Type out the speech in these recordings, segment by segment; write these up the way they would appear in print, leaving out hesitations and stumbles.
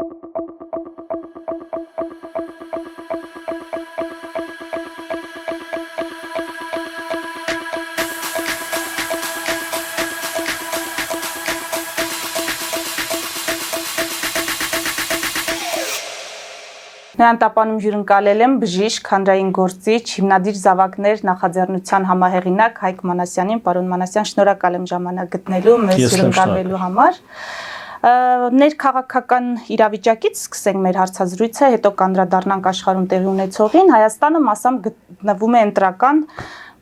Նրան տապանում հյուրընկալել եմ բժիշկ, քանդային գործիչ, հիմնադիր զավակներ նախաձեռնության համահեղինակ Հայկ Մանասյանին։ Պարոն Մանասյան, շնորհակալ եմ ժամանակ գտնելու մեզ հյուրընկալվելու համար։ Ներքաղաքական իրավիճակից սկսենք մեր հարցազրույցը, հետո կանդրադառնանք աշխարհում տեղի ունեցողին։ Հայաստանը մասամբ գտնվում է ընտրական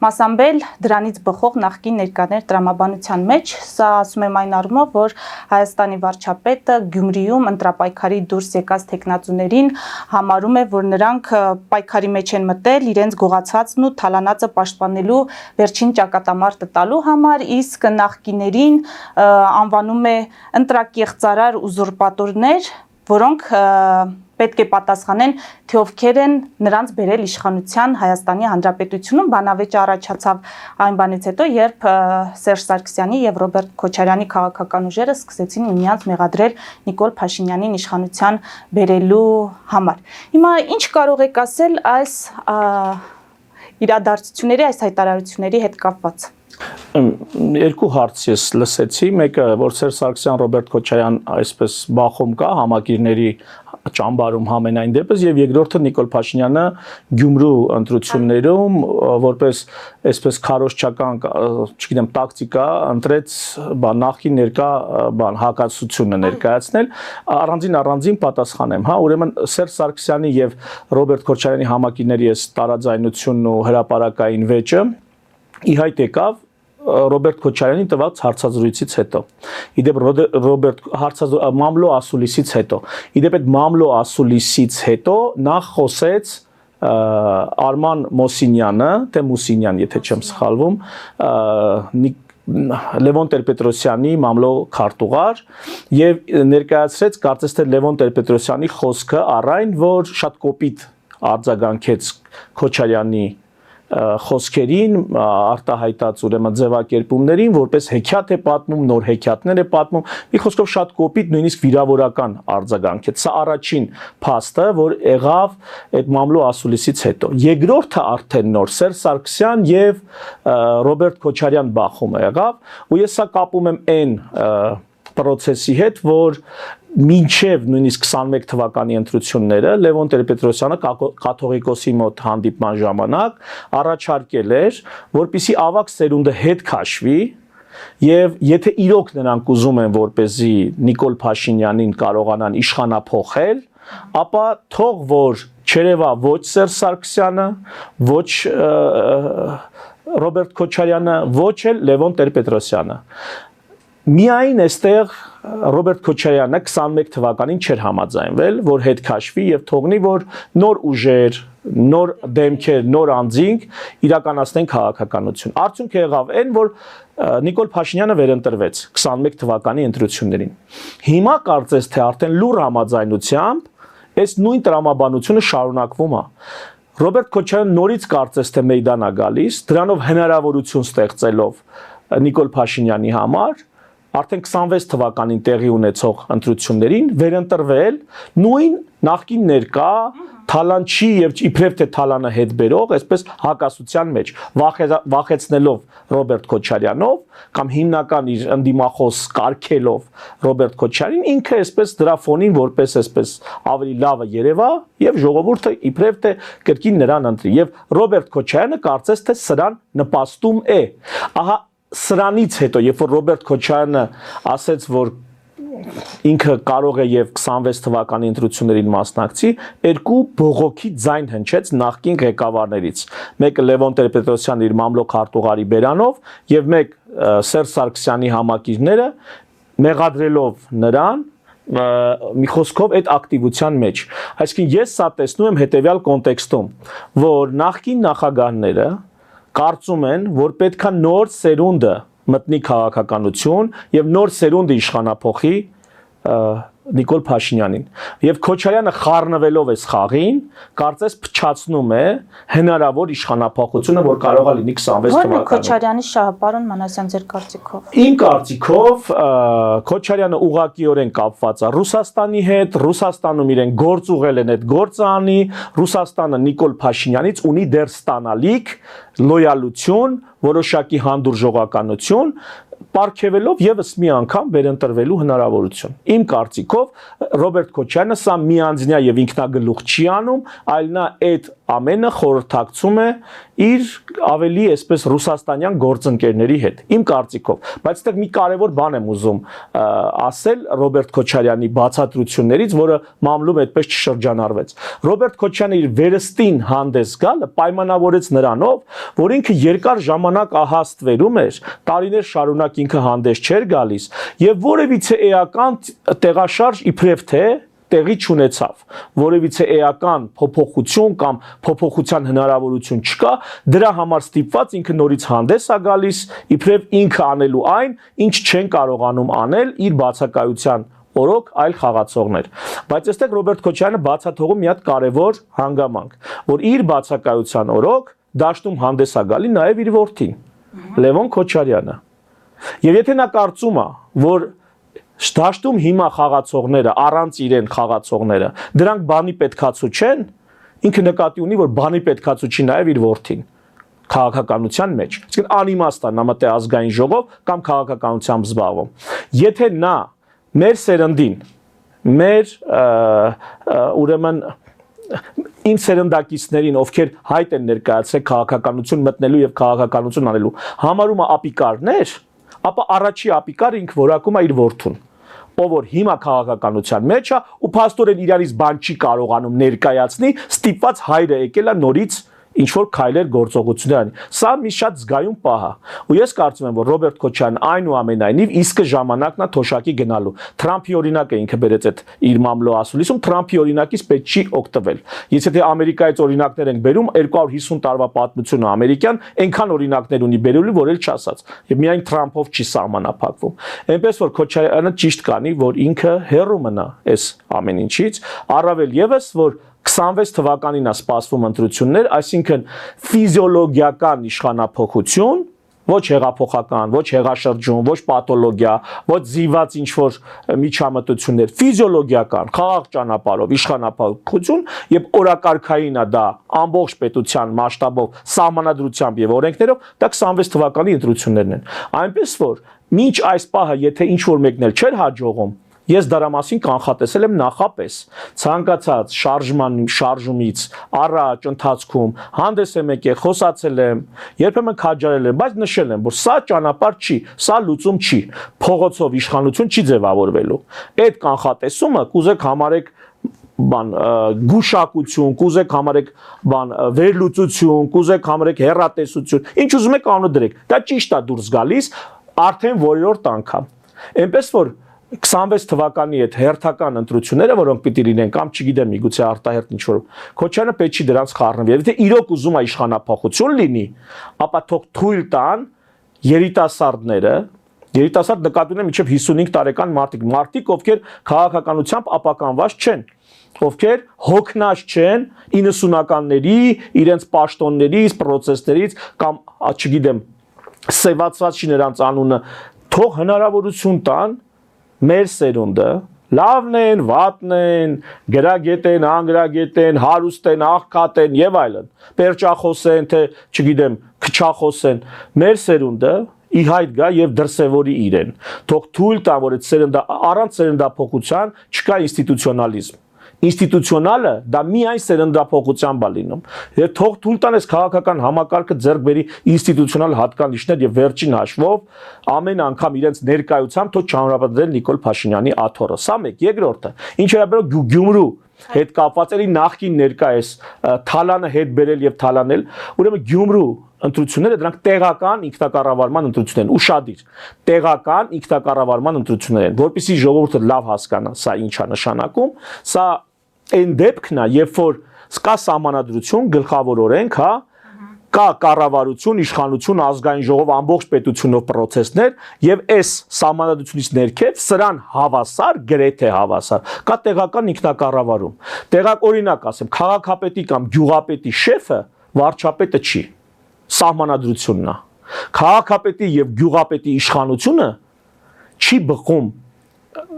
մասամբ դրանից բխող նախկին ներկաներ տրամաբանության մեջ, սա ասում եմ այն առումով, որ Հայաստանի վարչապետը Գյումրիում ընտրապայքարի դուրս եկած տեխնացուներին համարում է, որ նրանք պայքարի մեջ են մտել իրենց գողացածն ու թալանածը պաշտպանելու վերջին ճակատամարտը տալու համար, իսկ նախկիներին անվանում է ընտրակեղծարար ուզուրպատորներ, որոնք պետք է պատասխանեն, թե ովքեր են նրանց բերել իշխանության Հայաստանի Հանրապետությունում։ Բանավեճը առաջացավ այն բանից հետո, երբ Սերժ Սարգսյանի եւ Ռոբերտ Քոչարյանի քաղաքական ուժերը սկսեցին միմյանց մեղադրել Նիկոլ Փաշինյանին իշխանության բերելու համար։ Հիմա ինչ կարող եք ասել այս իրադարձությունների, այս հայտարարությունների հետ կապված։ Երկու հարց ես լսեցի, մեկը որ Սերժ Սարգսյան, Ռոբերտ Քոչարյան այսպես բախում կա համակիրների ճամբարում համենայն դեպս, եւ երկրորդը Նիկոլ Փաշինյանը Գյումրու ընտրություններում որպես այսպես քարոզչական, չգիտեմ, տակտիկա ընտրեց նախկին ներկա հակասությունը ներկայացնել, առանձին պատասխանեմ, հա, ուրեմն Սերժ Սարգսյանի եւ Ռոբերտ Քոչարյանի համակիրների այս տարաձայնությունն ու հրապարակային վեճը ի հայտ եկավ Ռոբերտ Քոչարյանի տված հարցազրույցից հետո։ Իդեպ Ռոբերտ մամլո ասուլիսից հետո։ Իդեպ այդ մամլո ասուլիսից հետո նախ խոսեց Արման Մոսինյանը, թե Մուսինյան, եթե չեմ սխալվում, Լևոն Տեր-Պետրոսյանի մամլո քարտուղար եւ ներկայացրեց կարծես թե Լևոն Տեր-Պետրոսյանի խոսքը առայն, որ շատ կոպիտ արձագանքեց Քոչարյանի խոսքերին, արտահայտած ուրեմն ձևակերպումներին, որպես հեքիաթ է պատմում, նոր հեքիաթներ է պատմում, մի խոսքով շատ կոպիտ, նույնիսկ վիրավորական արձագանք է։ Սա առաջին փաստը, որ եղավ այդ մամլո ասուլիսից հետո։ Երկրորդը արդեն նոր Սերժ Սարգսյան եւ Ռոբերտ Քոչարյան բախումը եղավ, ու ես սա կապում եմ այն պրոցեսի հետ, որ մինչև նույնիսկ 21 թվականի ընտրությունները Լևոն Տեր-Պետրոսյանը կաթողիկոսի մոտ հանդիպման ժամանակ առաջարկել էր, որպեսզի ավագ սերունդը հետ քաշվի եւ եթե իրոք նրանք ուզում են որպեսզի Նիկոլ Փաշինյանին կարողանան իշխանափոխել, ապա թող որ չերևա ոչ Սերժ Սարգսյանը, ոչ Ռոբերտ Քոչարյանը, ոչ էլ Լևոն Տեր-Պետրոսյանը։ Միայն այստեղ Ռոբերտ Քոչարյանը 21 թվականին չէր համաձայնվել, որ հետ քաշվի եւ թողնի, որ նոր ուժեր, նոր դեմքեր, նոր անձինք իրականացնեն քաղաքականություն։ Արդյունքը եղավ այն, որ Նիկոլ Փաշինյանը վերընտրվեց 21 թվականի ընտրություններին։ Հիմա կարծես թե արդեն լուռ համաձայնությամբ այս նույն տրամաբանությունը շարունակվում է։ Ռոբերտ Քոչարյանը նորից կարծես թե մեյդան է գալիս, դրանով հնարավորություն ստեղծելով Նիկոլ Փաշինյանի համար արդեն 26 թվականին տեղի ունեցող ընտրություններին վերընտրվել նույն նախկին ներկա թալանչի եւ իբրև թե թալանը հետ բերող, այսպես հակասության մեջ վախեցնելով Ռոբերտ Քոչարյանով կամ հիմնական իր ընդդիմախոս կարգելով Ռոբերտ Քոչարյանին, ինքը այսպես դրա ֆոնին որպես այսպես ավելի լավը երևա եւ ժողովուրդը իբրև թե կրկին նրան ընտրի եւ Ռոբերտ Քոչարյանը կարծես թե սրան նպաստում է։ Ահա սրանից հետո, երբ որ Ռոբերտ Քոչարյանը ասեց, որ ինքը կարող է եւ 26 թվականի ընտրություններին մասնակցի, երկու բողոքի ձայն հնչեց նախկին ղեկավարներից։ Մեկը Լևոն Տեր-Պետրոսյանը իր մամլո քարտուղարի բերանով եւ մեկ Սերժ Սարգսյանի համակիրները մեղադրելով նրան մի խոսքով այդ ակտիվության մեջ։ Այսինքն ես սա տեսնում եմ հետեւյալ կոնտեքստում, որ նախկին նախագահները կարծում են, որ պետքա նոր սերունդը մտնի քաղաքականություն եւ նոր սերունդը իշխանափոխի Նիկոլ Փաշինյանին եւ Քոչարյանը խառնվելով այս խաղին կարծես փչացնում է հնարավոր իշխանապահությունը, որ կարող է լինի 26 Ո՞րն է թվականին։ Քոչարյանի շահը, պարոն Մանասյան, ձեր կարծիքով։ Իմ կարծիքով Քոչարյանը ուղղակիորեն կապված է Ռուսաստանի հետ, Ռուսաստանում իրեն գործ ուղղել են այդ գործը անի, Ռուսաստանը Նիկոլ Փաշինյանից ունի դեռ ստանալիք լոյալություն, որոշակի հանդուրժողականություն, պարգևելով եւս մի անգամ վերընտրվելու հնարավորություն։ Իմ կարծիքով Ռոբերտ Քոչարյանը սա միանձնյա եւ ինքնագլուխ չի անում, այլ նա այդ ամենը խորհրդակցում է իր ավելի այսպես ռուսաստանյան գործընկերների հետ։ Իմ կարծիքով, բայց այդտեղ մի կարևոր բան եմ ուզում ասել Ռոբերտ Քոչարյանի բացատրություններից, որը մամլում այդպես չշրջանառվեց։ Ռոբերտ Քոչարյանը իր վերստին հանդես գալը պայմանավորեց նրանով, որ ինքը երկար ժամանակ ահաստվերում էր, տարիներ շարունակ ինքը հանդես չէր գալիս եւ որևիցե էական տեղաշարժ իբրև թե տեղի չունեցավ, որևիցե էական փոփոխություն կամ փոփոխության հնարավորություն չկա, դրա համար ստիպված ինքը նորից հանդես է գալիս, իբրև ինքը անելու այն, ինչ չեն կարողանում անել իր բացակայության օրոք այլ խաղացողներ։ Բայց այստեղ Ռոբերտ Քոչարյանը բացատրում մի հատ կարևոր հանգամանք, որ իր բացակայության օրոք դաշտում հանդես է գալի նաև իր որդին, Լևոն Քոչարյանը։ Եվ եթե նա կարծում է, որ դաշտում հիմա խաղացողները, առանց իրեն խաղացողները, դրանք բանի պետքացու չեն, ինքը նկատի ունի, որ բանի պետքացու չի նաև իր որդին քաղաքականության մեջ։ Իսկ անիմաստ է նա մտե ազգային ժողով կամ քաղաքականությամբ զբաղվում։ Եթե նա մեր սերնդին, մեր ուրեմն իմ սերնդակիցներին, ովքեր հայտ են ներկայացրել քաղաքականություն մտնելու եւ քաղաքականություն անելու, համարում է ապիկարներ, ապա առաջի ապիկարը ինքը որակում է իր որդուն, ով որ հիմա քաղաքականության մեջ է ու փաստորեն իրանից բան չի կարողանում ներկայացնի, ստիպված հայրը եկել է նորից ինչ որ քայլեր գործողություններ անի։ Սա մի շատ զգայուն պահ է։ Ու ես կարծում եմ, որ Ռոբերտ Քոչարյանն այնուամենայնիվ իսկը ժամանակն է թոշակի գնալու։ Թրամփի օրինակը ինքը բերեց այդ իր մամլո ասուլիսում, Թրամփի օրինակից պետք չի օգտվել։ Եթե թե Ամերիկայից օրինակներ ենք բերում, 250 տարվա պատմությունը ամերիկյան, այնքան օրինակներ ունի բերելու, որ էլ չասած։ Եվ միայն Թրամփով չի սահմանափակվում։ Այնպես որ Քոչարյանը ճիշտ կանի, որ ինքը հեռու մնա այս ամեն ինչից, առավել եւս, որ 26 թվականին է սպասվում ընտրություններ, այսինքն ֆիզիոլոգիական իշխանափոխություն, ոչ հեղափոխական, ոչ հեղաշրջում, ոչ պաթոլոգիա, ոչ զիված ինչ-որ միջամտություններ, ֆիզիոլոգիական, խաղաղ ճանապարհով իշխանափոխություն եւ օրակարգային է դա ամբողջ պետության մասշտաբով, սահմանադրությամբ եւ օրենքներով, դա 26 թվականի ընտրություններն են։ Այնպես որ մինչ այս պահը, եթե ինչ-որ մեկն էլ չէր հաջողում, ես դրա մասին կանխատեսել եմ նախապես ցանկացած շարժումից առաջ ընթացքում հանդես եմ եկել, խոսացել եմ, երբեմն քաջարել եմ, բայց նշել եմ, որ սա ճանապարհ չի, սա լուծում չի, փողոցով իշխանություն չի ձևավորվելու։ Այդ կանխատեսումը կուզեք համարեք բան գուշակություն, կուզեք համարեք բան վերլուծություն, կուզեք համարեք հեռատեսություն, ինչ ուզում եք անունը դրեք։ Դա ճիշտ է դուրս գալիս արդեն որերորդ անգամ։ Այնպես որ 26 թվականի այդ հերթական ընտրությունները, որոնք պիտի լինեն կամ չգիտեմ, միգուցե արտահերթ ինչ-որ Քոչարյանը պետք չի դրանց խառնվի։ Եթե իրոք ուզում է իշխանապահություն լինի, ապա թող թույլ տան երիտասարդները, երիտասարդ նկատի ունեմ մինչև 55 տարեկան մարդիկ, ովքեր քաղաքականությամբ ապականված չեն, ովքեր հոգնած չեն 90-ականների իրենց պաշտոններից, պրոցեսներից կամ չգիտեմ, սևացված չի նրանց անունը, թող հնարավորություն տան մեր սերունդը, լավն են, վատն են, գրագետ են, անգրագետ են, հարուստ են, աղքատ են եւ այլն, պերճախոս են, թե չգիտեմ, քչախոս են, մեր սերունդը ի հայտ գա եւ դրսեւորի իրեն։ Թող թույլ տա, որ այդ սերնդա առանց սերնդափոխության չկա ինստիտուցիոնալիզմ։ Ինստիտուցիոնալը դա միայն սերնդափոխությամբ է լինում։ Եվ թող թույլ տան այս քաղաքական համակարգը ձեռք բերի ինստիտուցիոնալ հատկանիշներ եւ վերջին հաշվով ամեն անգամ իրենց ներկայությամբ թող չանրապնդեն Նիկոլ Փաշինյանի աթոռը։ Սա մեկ, երկրորդը, ինչ վերաբերում Գյումրու հետ կապված էլի նախքին ներկայես թալանը հետ բերել եւ թալանել, ուրեմն Գյումրու ընտրությունները դրանք տեղական ինքնակառավարման ընտրություններ են, ուշադիր, տեղական ինքնակառավարման ընտրություններ են, որպեսզի ժողովուրդը լավ հասկանա սա ինչ է նշանակում, սա այն դեպքն է, երբ որ կա սահմանադրություն, գլխավոր օրենք, հա, կա կառավարություն, իշխանություն, ազգային ժողով, ամբողջ պետությունով process-ներ եւ այս սահմանադրությունից ներքև սրան հավասար, գրեթե հավասար կա տեղական ինքնակառավարում։ Տեղակ օրինակ ասեմ, քաղաքապետի կամ գյուղապետի շեֆը վարչապետը չի։ Սահմանադրությունն է։ Քաղաքապետի եւ գյուղապետի իշխանությունը չի բխում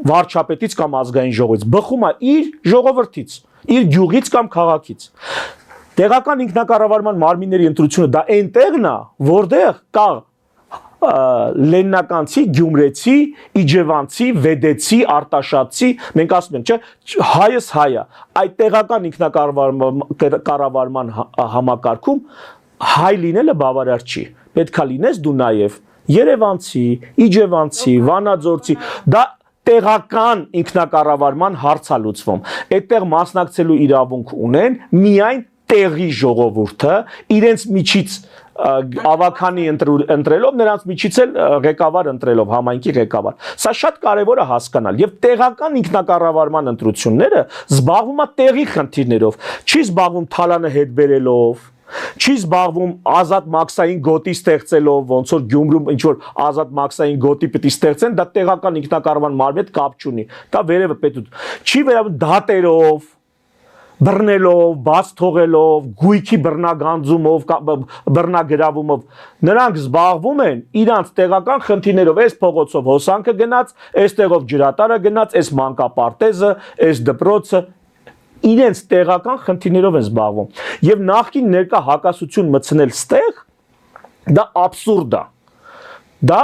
վարչապետից կամ ազգային ժողովից, բխում է իր ժողովրդից, իր գյուղից կամ քաղաքից։ Տեղական ինքնակառավարման մարմինների ընտրությունը դա այնտեղն է, որտեղ կա լեննականցի, գյումրեցի, իջևանցի, վեդեցի, արտաշատցի, մենք ասում ենք, չէ, հայս հայա։ Այդ տեղական ինքնակառավարման համակարգում հայ լինելը բավարար չի։ Պետք է լինես դու նաև երևանցի, իջևանցի, վանաձորցի, դա տեղական ինքնակառավարման հարց է լուծվում։ Այդտեղ մասնակցելու իրավունք ունեն միայն տեղի ժողովուրդը, իրենց միջից ավականի ընտրելով, նրանց միջից էլ ղեկավար ընտրելով, համայնքի ղեկավար։ Սա շատ կարևոր է հասկանալ, եւ տեղական ինքնակառավարման ընտրությունները զբաղվում է տեղի խնդիրներով, չի զբաղվում թալանը հետ բերելով, չի զբաղվում ազատ մաքսային գոտի ստեղծելով, ոնց որ Գյումրում ինչ որ ազատ մաքսային գոտի պետք է ստեղծեն, դա տեղական ինքնակառավարման մարմնի հետ կապ չունի։ Դա վերևը պետք չի վերաբերում դատերով, բռնելով, բաց թողելով, գույքի բռնագանձումով, բռնագրավումով, նրանք զբաղվում են իրանց տեղական խնդիրներով, այս փողոցով հոսանքը գնաց, այստեղով ջրատարը գնաց, այս մանկապարտեզը, այս դպրոցը, իրենց տեղական խնդիրներով են զբաղվում։ Եվ նախքին ներկա հակասություն մտցնել ստեղ, դա աբսուրդ է։ Դա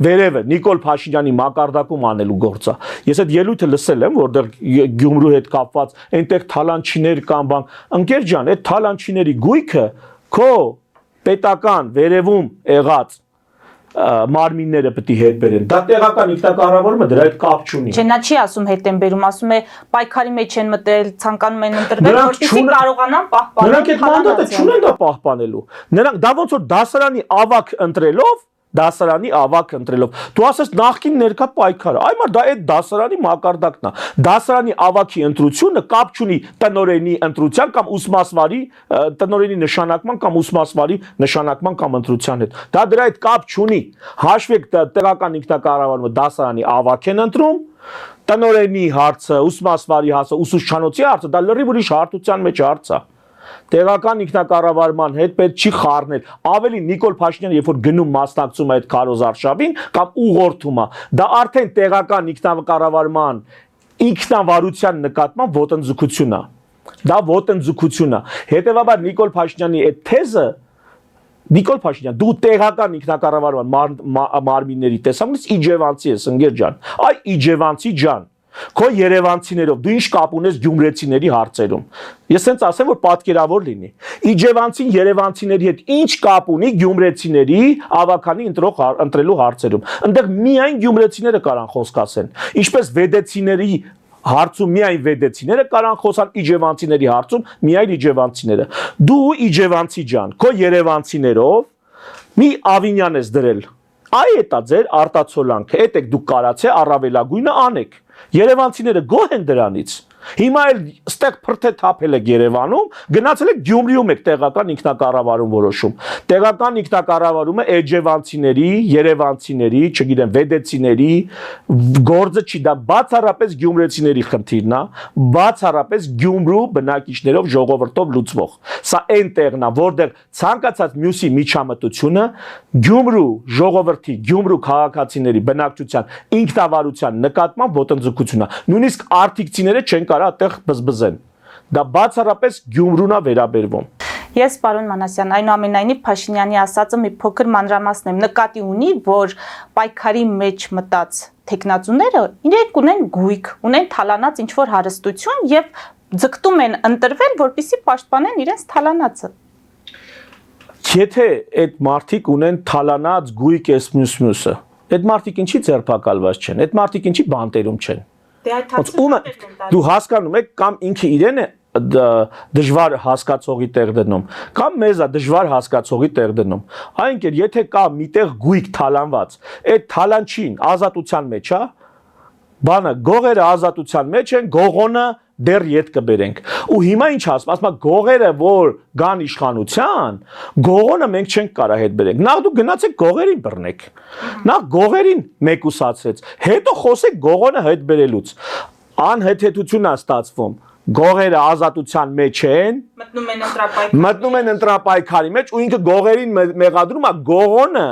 վերևը Նիկոլ Փաշինյանի մակարդակում անելու գործ է։ Ես այդ ելույթը լսել եմ, որտեղ Գյումրու հետ կապված այնտեղ թալանչիներ կան բան։ Ընկեր ջան, այդ թալանչիների գույքը քո պետական վերևում եղած մարմինները պետք է հետ բերեն։ Դա տեղական ինքնակառավարումը դրա հետ կապ չունի։ Չէ, նա չի ասում հետ են բերում, ասում է պայքարի մեջ են մտել, ցանկանում են ընտրվել, որպեսզի կարողանան պահպանել։ Նրանք այդ մանդատը չունեն դա պահպանելու։ Նրանք դա ոնց որ դասարանի ավակ ընտրելով դասարանի ավակ ընտրելով։ Դու ասես նախքին ներկա պայքարը։ Այ մար դա այդ դասարանի մակարդակն է։ Դասարանի ավակի ընտրությունը կապ չունի տնօրենի ընտրության կամ ուսմասվարի տնօրենի նշանակման կամ ուսմասվարի նշանակման կամ ընտրության հետ։ Դա դրա հետ կապ չունի։ Հաշվեք տեղական ինքնակառավարումը դասարանի ավակ են ընտրում, տնօրենի հարցը, ուսմասվարի հարցը, ուսուցչանոցի հարցը, դա լրիվ ուրիշ հարթության մեջ հարց է։ Տեղական ինքնակառավարման հետ պետք չի խառնել։ Ավելի Նիկոլ Փաշինյանը երբ որ գնում մասնակցում է այդ քարոզարշավին կամ ուղղորդում է, դա արդեն տեղական ինքնակառավարման ինքնավարության նկատմամբ ոտնձգություն է։ Դա ոտնձգություն է։ Հետևաբար Նիկոլ Փաշինյանի այդ թեզը Նիկոլ Փաշինյան, դու տեղական ինքնակառավարման մարմինների տեսանկյունից իջևանցի ես, ընկեր ջան։ Այ իջևանցի ջան, քո երևանցիներով դու ինչ կապ ունես գյումրեցիների հարցերում։ Ես հենց ասեմ, որ պատկերավոր լինի։ Իջևանցին երևանցիների հետ ինչ կապ ունի գյումրեցիների ավականի ընտրելու հարցերում։ Այնտեղ միայն գյումրեցիները կարան խոսք ասեն։ Ինչպես վեդեցիների հարցում միայն վեդեցիները կարան խոսան, իջևանցիների հարցում միայն իջևանցիները։ Դու իջևանցի ջան, քո երևանցիներով մի Ավինյան ես դրել։ Այ էտա ձեր արտացոլանքը, էդ եք դուք կարացե առավելագույնը անեք։ Երևանցիները գոհ են դրանից։ Հիմա էլ ստեղ փրթե թափել եք Երևանում, գնացել եք Գյումրիում եք տեղական ինքնակառավարում որոշում։ Տեղական ինքնակառավարումը էջևանցիների, երևանցիների, չգիտեմ, վեդեցիների գործը չի, դա բացառապես գյումրեցիների խնդիրն է, բացառապես Գյումրու բնակիչներով ժողովրդով լուծվող։ Սա այն տեղն է, որտեղ ցանկացած մյուսի միջամտությունը Գյումրու ժողովրդի, Գյումրու քաղաքացիների բնակչության ինքնավարության նկատմամբ ոտնձգություն է։ Նույնիսկ արտիքցիները չեն կարա այդտեղ բզբզեն։ Դա բացառապես Գյումրուն է վերաբերվում։ Ես պարոն Մանասյան, այնուամենայնիվ Փաշինյանի ասածը մի փոքր մանրամասն եմ, նկատի ունի, որ պայքարի մեջ մտած տեխնացուները իրենք ունեն գույք, ունեն թալանած ինչ-որ հարստություն եւ ձգտում են ընտրվել, որպեսզի պաշտպանեն իրենց թալանածը։ Եթե այդ մարդիկ ունեն թալանած գույք էս մյուսը, այդ մարդիկ ինչի ձերբակալված չեն, այդ մարդիկ ինչի բանտերում չեն։ Դու հասկանում եք կամ ինքը իրեն է դժվար հասկացողի տեղ դնում, կամ մեզ է դժվար հասկացողի տեղ դնում։ Այն կեր, եթե կա միտեղ գույք թալանված, այդ թալանչին ազատության մեջ է, բանը գողերը ազատության մեջ են, գողոնը դեռ ետ կբերենք։ Ու հիմա ինչ ասում է գողերը, որ գան իշխանության, գողոնը մենք չենք կարա հետ բերենք։ Նախ դու գնացեք գողերին բռնեք։ Նախ գողերին մեկուսացրեց, հետո խոսեք գողոնը հետ բերելուց։ Անհեթեթություն է ստացվում։ Գողերը ազատության մեջ են, մտնում են ընտրապայքարի մեջ ու ինքը գողերին մեղադրում է գողոնը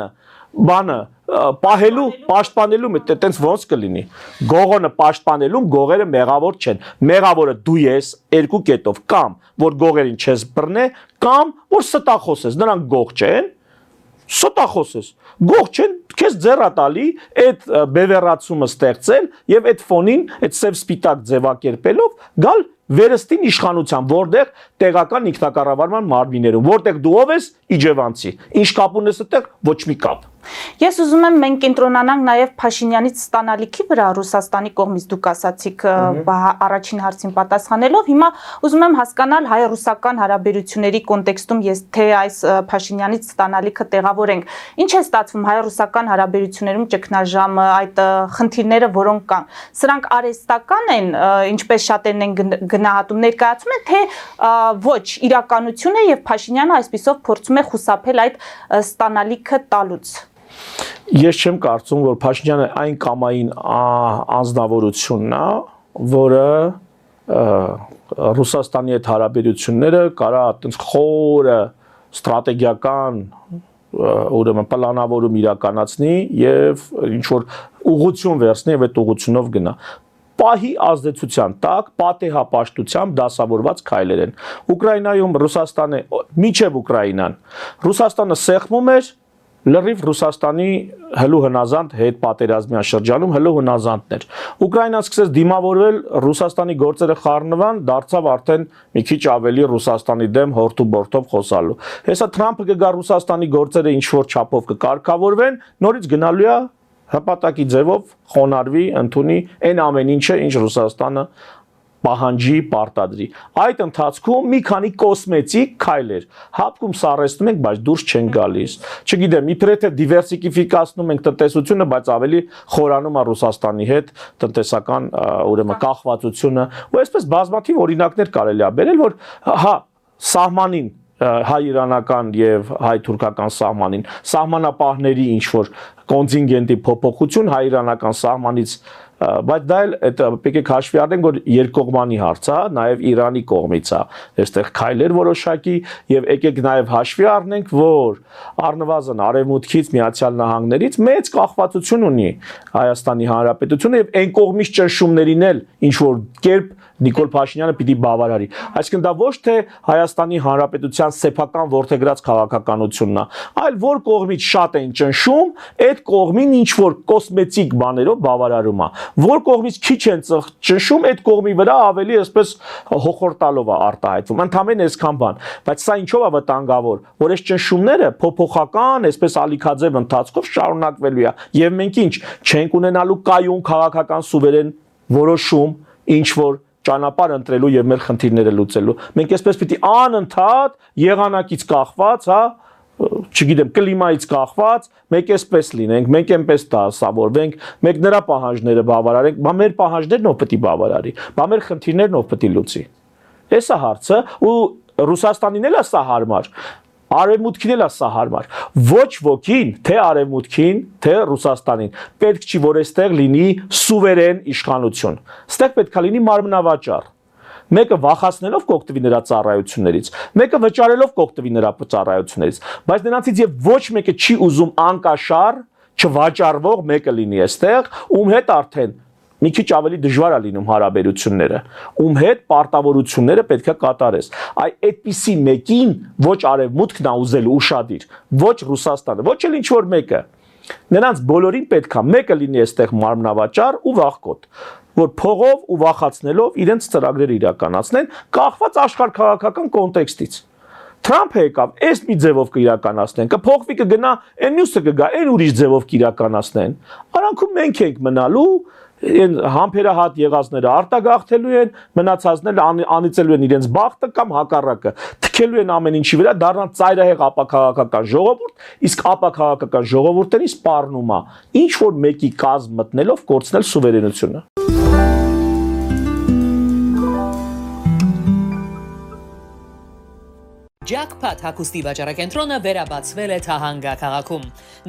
բանը պահելու, պաշտպանելու, տենց ոնց կլինի։ Գողոնը պաշտպանելում գողերը մեղավոր չեն։ Մեղավորը դու ես երկու կետով կամ որ գողերին չես բռնե, կամ որ ստախոս ես, նրանք գող չեն, ստախոս ես, գող չեն, քեզ ձեռա տալի այդ բևեռացումը ստեղծել եւ այդ ֆոնին, այդ սև սպիտակ ձևակերպելով գալ վերստին իշխանության, որտեղ տեղական ինքնակառավարման մարմիններում, որտեղ դու ով ես իջևանցի, ինչ կապ ունես այդտեղ, ոչ մի կապ։ Ես ուզում եմ մենք կենտրոնանանք նաև Փաշինյանից ստանալիքի վրա Ռուսաստանի կողմից դուք ասացիք առաջին հարցին պատասխանելով, հիմա ուզում եմ հասկանալ հայ-ռուսական հարաբերությունների կոնտեքստում ես թե այս Փաշինյանից ստանալիքը տեղավորենք, ինչ է ստացվում հայ-ռուսական հարաբերություններում ճգնաժամը, այդ խնդիրները, որոնք կան, սրանք արհեստական են, ինչպես շատերն են գնահատում, ներկայացում են, թե ոչ, իրականություն է եւ Փաշինյանը այսպիսով փորձում է խուսափել այդ ստանալիքը տալուց։ Ես չեմ կարծում, որ Փաշինյանը այն կամային անձնավորությունն է, որը Ռուսաստանի հետ հարաբերությունները կարա այդպես խորը ստրատեգիական ուրեմն պլանավորում իրականացնի եւ ինչ որ ուղղություն վերցնի եւ այդ ուղղությունով գնա։ Պահի ազդեցության տակ պատեհապաշտությամբ դասավորված քայլեր են։ Ուկրաինայում Ռուսաստանը միջև Ուկրաինան Ռուսաստանը սեղմում էր լրիվ Ռուսաստանի հլու հնազանդ հետ պատերազմյան շրջանում հլու հնազանդն էր։ Ուկրաինան սկսեց դիմավորվել Ռուսաստանի գործերը խառնվան, դարձավ արդեն մի քիչ ավելի Ռուսաստանի դեմ հորթու-բորթով խոսալու։ Հեսա Թրամփը կգա Ռուսաստանի գործերը ինչ որ չափով կկարգավորվեն, նորից գնալու է հպատակի ձևով խոնարհվի, ընդունի այն ամեն ինչը, ինչ Ռուսաստանը պահանջի, պարտադրի։ Այդ ընթացքում մի քանի կոսմետիկ քայլեր հապկում սարեցնում ենք, բայց դուրս չեն գալիս։ Չգիտեմ, իբրե թե դիվերսիֆիկացնում ենք տնտեսությունը, բայց ավելի խորանում է Ռուսաստանի հետ տնտեսական ուրեմն կախվածությունը, ու այսպես բազմաթիվ օրինակներ կարելի է բերել, որ հա, սահմանին հայ-իրանական եւ հայ-թուրքական սահմանին սահմանապահների ինչ որ կոնտինգենտի փոփոխություն հայ-իրանական սահմանից բայց դա էլ այդ եկեք հաշվի առնենք որ երկկողմանի հարց է, նաև Իրանի կողմից է, այստեղ քայլեր որոշակի եւ եկեք նաև հաշվի առնենք որ առնվազն արևմուտքից Միացյալ Նահանգներից մեծ կախվածություն ունի Հայաստանի Հանրապետությունը եւ այն կողմից ճնշումներին էլ ինչ որ կերպ Նիկոլ Փաշինյանը պիտի բավարարի։ Այսինքն դա ոչ թե Հայաստանի Հանրապետության սեփական ворթեգրած քաղաքականությունն է, այլ որ կողմից շատ են ճնշում, այդ կողմին ինչ որ կոսմետիկ բաներով բավարարում է։ Որ կողմից քիչ են ճնշում, այդ կողմի վրա ավելի այսպես հոխորտալով է արտահայտվում։ Ընդհանրեն այսքան բան, բայց սա ինչով է վտանգավոր, որ այս ճնշումները փոփոխական, այսպես ալիքաձև ընթացքով շարունակվելու է։ Եվ մենք ինչ չենք ունենալու կայուն քաղաքական սուվերեն որոշում, ինչ որ ճանապարհ ընտրելու եւ մեր խնդիրները լուծելու։ Մենք այսպես պիտի անընդհատ եղանակից կախված, հա, չգիտեմ, կլիմայից կախված, մենք այսպես լինենք, մենք այնպես դասավորվենք, մենք նրա պահանջները բավարարենք, բա մեր պահանջներն ով պետք է բավարարի, բա մեր խնդիրներն ով պետք է լուծի։ Էս է հարցը ու Ռուսաստանին էլ է սա հարմար։ Արևմուտքին էլ է սա հարմար։ Ոչ ոքին, թե Արևմուտքին, թե Ռուսաստանին պետք չի որ այստեղ լինի սուվերեն իշխանություն։ Այստեղ պետք է լինի մարմնավաճառ։ Մեկը վախացնելով կօգտվի նրա ծառայություններից, մեկը վճարելով կօգտվի նրա ծառայություններից, բայց նրանցից եւ ոչ մեկը չի ուզում անկաշառ, չվաճառվող մեկը լինի այստեղ, ում հետ արդեն մի քիչ ավելի դժվար է լինում հարաբերությունները, ում հետ պարտավորությունները պետք է կատարես։ Այդպիսի մեկին ոչ արևմուտքն է ուզելու ուշադիր, ոչ Ռուսաստանը, ոչ էլ ինչ որ մեկը։ Նրանց բոլորին պետք է մեկը լինի այստեղ մարմնավաճառ ու վախկոտ, որ փողով ու վախացնելով իրենց ծրագրերը իրականացնեն, կախված աշխարհ-քաղաքական կոնտեքստից։ Թրամփը եկավ, այս մի ձևով կիրականացնեն, կփոխվի կգնա, այն մյուսը կգա, այն ուրիշ ձևով կիրականացնեն։ Արանքում մենք ենք մնալու այն համբերահատ եղածները արտագաղթելու են, մնացածները անիծելու են իրենց բախտը կամ հակառակը, թքելու են ամեն ինչի վրա, դառնան ծայրահեղ ապաքաղաքական ժողովուրդ, իսկ ապաքաղաքական ժողովուրդների սպառնում է ինչ որ մեկի կազմ մտնելով կորցնել սուվերենությունը։ Jackpot հագուստի վաճառակենտրոնը վերաբացվել է Թահանգա քաղաքում։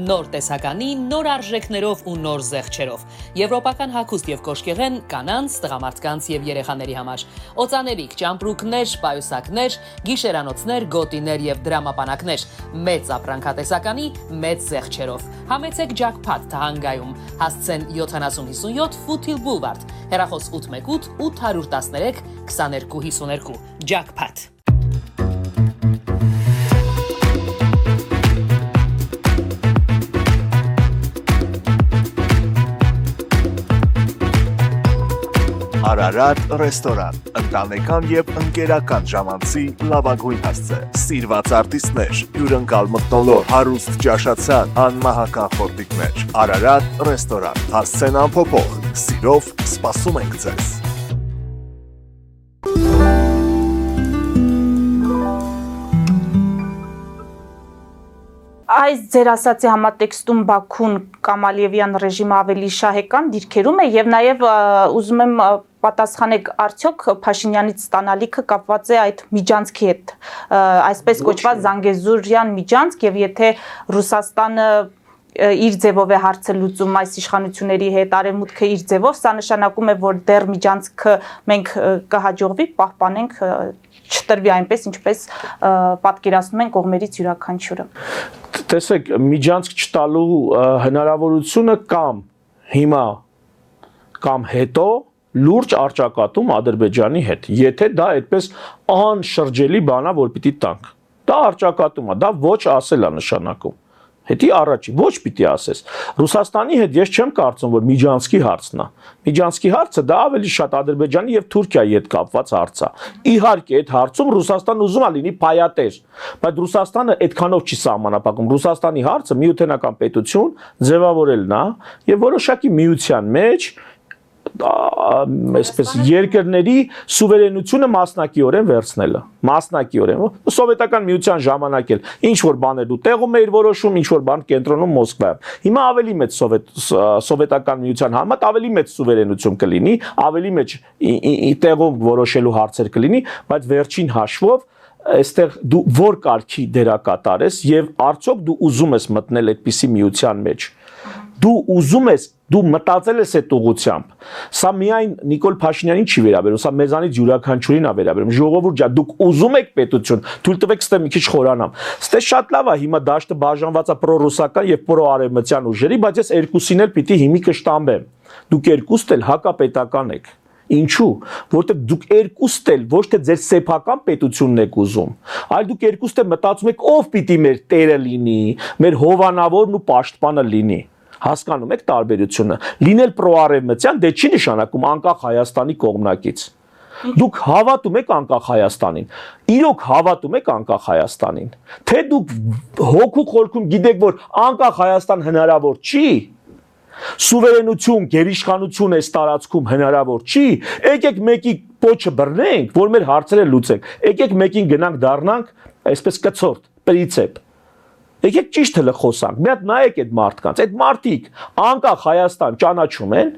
Նոր տեսականի, նոր արժեքներով ու նոր զեղչերով։ Եվրոպական հագուստ եւ կոշկեղեն կանանց, տղամարդկանց եւ երեխաների համար։ Օծաներիք, ճամպրուկներ, պայուսակներ, գիշերանոցներ, գոտիներ եւ դրամապանակներ։ Մեծ ապրանքատեսականի, մեծ զեղչերով։ Համեցեք Jackpot Թահանգայում։ Հասցեն 7057 Foothill Boulevard։ Հեռախոս 818 813 2252 Jackpot։ Արարատ ռեստորան, ընտանեկան եւ ընկերական ժամանցի լավագույն հասցե, սիրված արտիստներ, հյուրընկալ մթնոլորտ, հարուստ ճաշացան, անմահական խորտիկներ, Արարատ ռեստորան, հասցեն անփոփոխ, սիրով սպասում ենք ձեզ։ Այս ձեր ասացի համատեքստում Բաքուն կամ Ալիևյան ռեժիմը ավելի շահեկան դիրքերում է եւ նաեւ ուզում եմ պատասխանեք արդյոք Փաշինյանից ստանալիքը կապված է այդ միջանցքի հետ, այսպես կոչված Զանգեզուրյան միջանցք եւ եթե Ռուսաստանը իր ձևով է հարցը լուծում այս իշխանությունների հետ, արևմուտքը իր ձևով, սա նշանակում է, որ դեռ միջանցքը մենք կհաջողվի պահպանենք, չտրվի այնպես, ինչպես պատկերացնում են կողմերից յուրաքանչյուրը։ Տեսեք, միջանցք չտալու հնարավորությունը կամ հիմա կամ հետո լուրջ արճակատում Ադրբեջանի հետ, եթե դա այդպես անշրջելի բան է, որ պիտի տանք։ Դա արճակատում է, դա ոչ ասել է նշանակում։ Հետի առաջի, ոչ պիտի ասես։ Ռուսաստանի հետ ես չեմ կարծում, որ միջանցքի հարցն է։ Միջանցքի հարցը դա ավելի շատ Ադրբեջանի եւ Թուրքիայի հետ կապված հարց է։ Իհարկե, այդ հարցում Ռուսաստանը ուզում է լինի փայատեր, բայց Ռուսաստանը այդքանով չի սահմանափակում։ Ռուսաստանի հարցը միութենական պետություն ձևավորելն է եւ որոշակի միության մեջ այսպես երկրների սուվերենությունը մասնակիորեն վերցնելը, մասնակիորեն, սովետական միության ժամանակ էլ ինչ որ բաներ դու տեղում էիր որոշում, ինչ որ բան կենտրոնում Մոսկվայում։ Հիմա ավելի մեծ սովետական միության համեմատ ավելի մեծ սուվերենություն կլինի, ավելի մեծ տեղում որոշելու հարցեր կլինի, բայց վերջին հաշվով այստեղ դու որ կարգի դերակատար ես եւ արդյոք դու ուզում ես մտնել այդպիսի միության մեջ։ Դու ուզում ես, դու մտածել ես այդ ուղղությամբ։ Սա միայն Նիկոլ Փաշինյանին չի վերաբերում, սա մեզանից յուրաքանչյուրին է վերաբերում։ Ժողովուրդ ջան, դուք ուզում եք պետություն, թույլ տվեք ստե մի քիչ խորանամ։ Ստե շատ լավ է, հիմա դաշտը բաժանված է պրոռուսական եւ պրոարևմտյան ուժերի, բայց ես երկուսին էլ պիտի հիմի կշտամբեմ։ Դուք երկուստ էլ հակապետական եք։ Ինչու? Որտեղ դուք երկուստ էլ ոչ թե ձեր սեփական պետությունն եք ուզում, այլ դուք երկուստ էլ մտածում եք ով պիտի մեր տերը լինի, մեր հովանավորն ու պաշտպանը լինի։ Հասկանում եք տարբերությունը։ Լինել պրոարևմտյան դե չի նշանակում անկախ Հայաստանի կողմնակից։ Դուք հավատում եք անկախ Հայաստանին։ Իրոք հավատում եք անկախ Հայաստանին։ Թե դուք հոգու խորքում գիտեք, որ անկախ Հայաստան հնարավոր չի, սուվերենություն, գերիշխանություն այս տարածքում հնարավոր չի, եկեք մեկի պոչը բռնենք, որ մեր հարցերը լուծենք։ Եկեք մեկին գնանք դառնանք, այսպես կցորդ, պրիցեպ։ Եկեք ճիշտ հլը խոսանք, մի հատ նայեք այդ մարդկանց, այդ մարդիկ անկախ Հայաստան ճանաչում են,